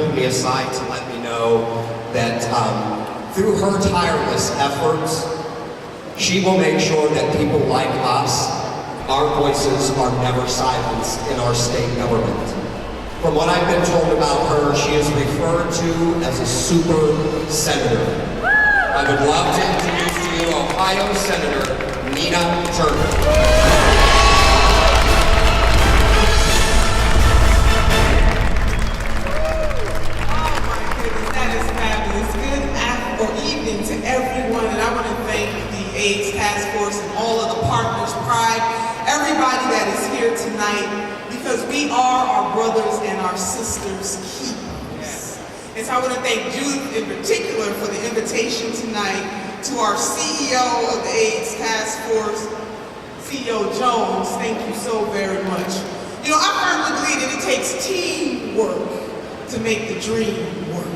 pulled me aside to let me know that through her tireless efforts, she will make sure that people like us, our voices are never silenced in our state government. From what I've been told about her, she is referred to as a super senator. I would love to introduce to you Ohio Senator Nina Turner. To everyone, and I want to thank the AIDS Task Force and all of the partners, Pride, everybody that is here tonight, because we are our brothers and our sisters' keepers. And so I want to thank Judith in particular for the invitation tonight, to our CEO of the AIDS Task Force, CEO Jones. Thank you so very much. You know, I firmly believe that it takes teamwork to make the dream work.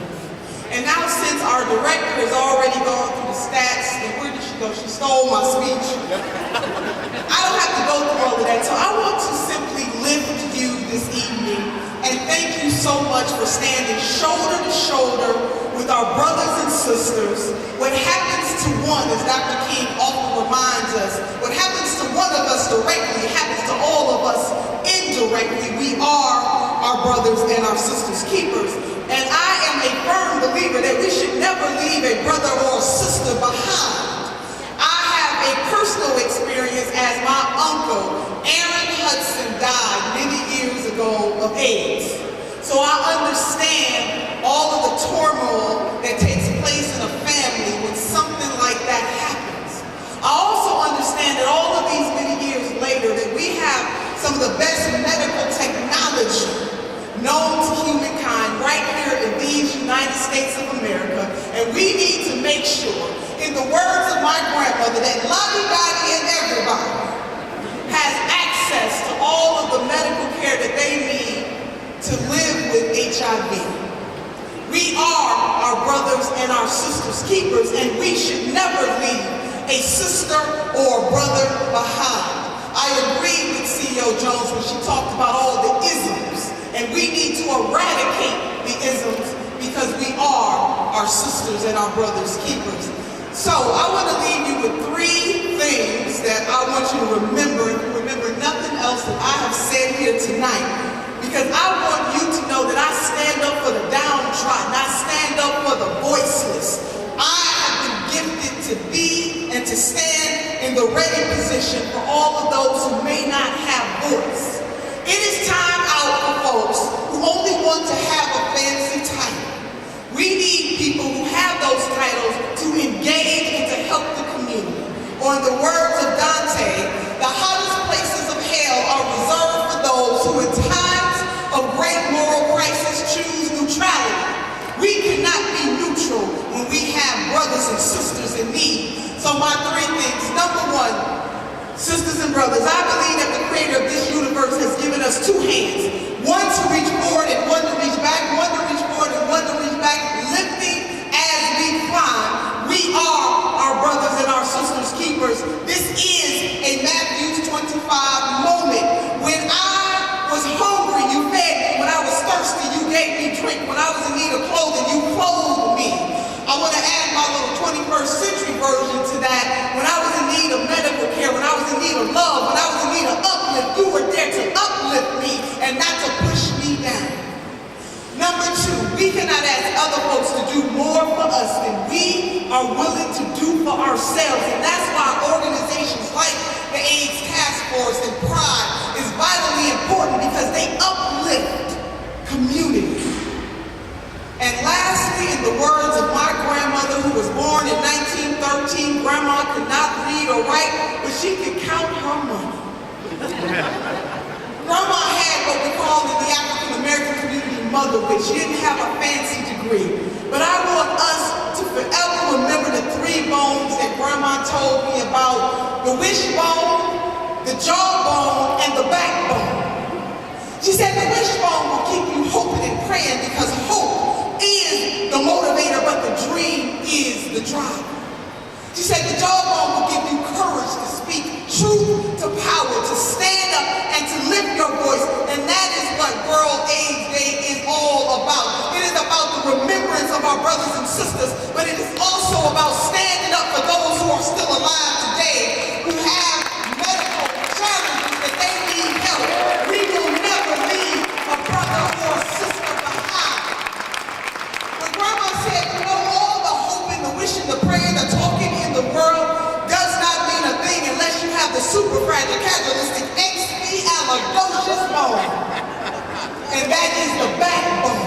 And now since our director has already gone through the stats, and where did she go? She stole my speech. I don't have to go through all of that. So I want to simply lift you this evening and thank you so much for standing shoulder to shoulder with our brothers and sisters. What happens to one, as Dr. King often reminds us, what happens to one of us directly happens to all of us indirectly. We are our brothers and our sisters' keepers. And I am a firm believer that we should never leave a brother or a sister behind. I have a personal experience as my uncle, Aaron Hudson, died many years ago of AIDS. So I understand all of the turmoil that takes place in a family when something like that happens. I also understand that all of these many years later that we have some of the best medical technology known to humankind right here in these United States of America, and we need to make sure, in the words of my grandmother, that Lottie-Dottie and everybody has access to all of the medical care that they need to live with HIV. We are our brothers and our sisters' keepers, and we should never leave a sister or a brother behind. I agree with CEO Jones when she talked about all the isms. And we need to eradicate the isms because we are our sisters and our brothers' keepers. So I want to leave you with three things that I want you to remember. If you remember nothing else that I have said here tonight, because I want you to know that I stand up for the downtrodden. I stand up for the voiceless. I have been gifted to be and to stand in the ready position for all of those who may not have voice. It is time out for folks who only want to have a fancy title. We need people who have those titles to engage and to help the community. Or in the words of Dante, the hottest places of hell are reserved for those who in times of great moral crisis choose neutrality. We cannot be neutral when we have brothers and sisters in need. So my three things. Number one, sisters and brothers, I believe that the creator of this universe has given us two hands. One to reach forward and one to reach back. One to reach forward and one to reach back. Lifting as we climb. We are our brothers and our sisters' keepers. This is a Matthew 25 moment. When I was hungry, you fed me. When I was thirsty, you gave me drink. When I was in need of clothing, you clothed me. I want to add my little 21st century version to that. When I was in need of medical care, when I was in need of love, when I was in need of uplift, you were there to uplift me and not to push me down. Number two, we cannot ask other folks to do more for us than we are willing to do for ourselves. And that's why organizations like the AIDS Task Force and Pride is vitally important, because they uplift community. And lastly, in the words of my grandmother, who was born in 1913, Grandma could not read or write, but she could count her money. Grandma had what we call in the African American community motherhood. She didn't have a fancy degree. But I want us to forever remember the three bones that Grandma told me about: the wishbone, the jawbone, and the backbone. She said the wishbone will keep you hoping and praying, because hope is the motivator, but the dream is the driver. She said the jawbone will give you courage to speak truth to power, to stand up and to lift your voice. And that is what World AIDS Day is all about. It is a of our brothers and sisters, but it is also about standing up for those who are still alive today, who have medical challenges that they need help. We will never leave a brother or a sister behind. When Grandma said, you know, all the hoping, the wishing, the praying, the talking in the world does not mean a thing unless you have the superfragilocalciferous bone. And that is the backbone.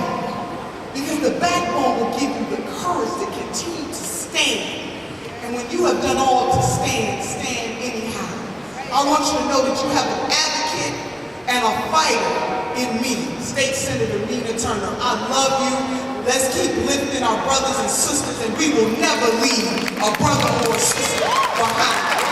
Because the backbone will give you the courage to continue to stand. And when you have done all to stand, stand anyhow. I want you to know that you have an advocate and a fighter in me, State Senator Nina Turner. I love you. Let's keep lifting our brothers and sisters, and we will never leave a brother or a sister behind.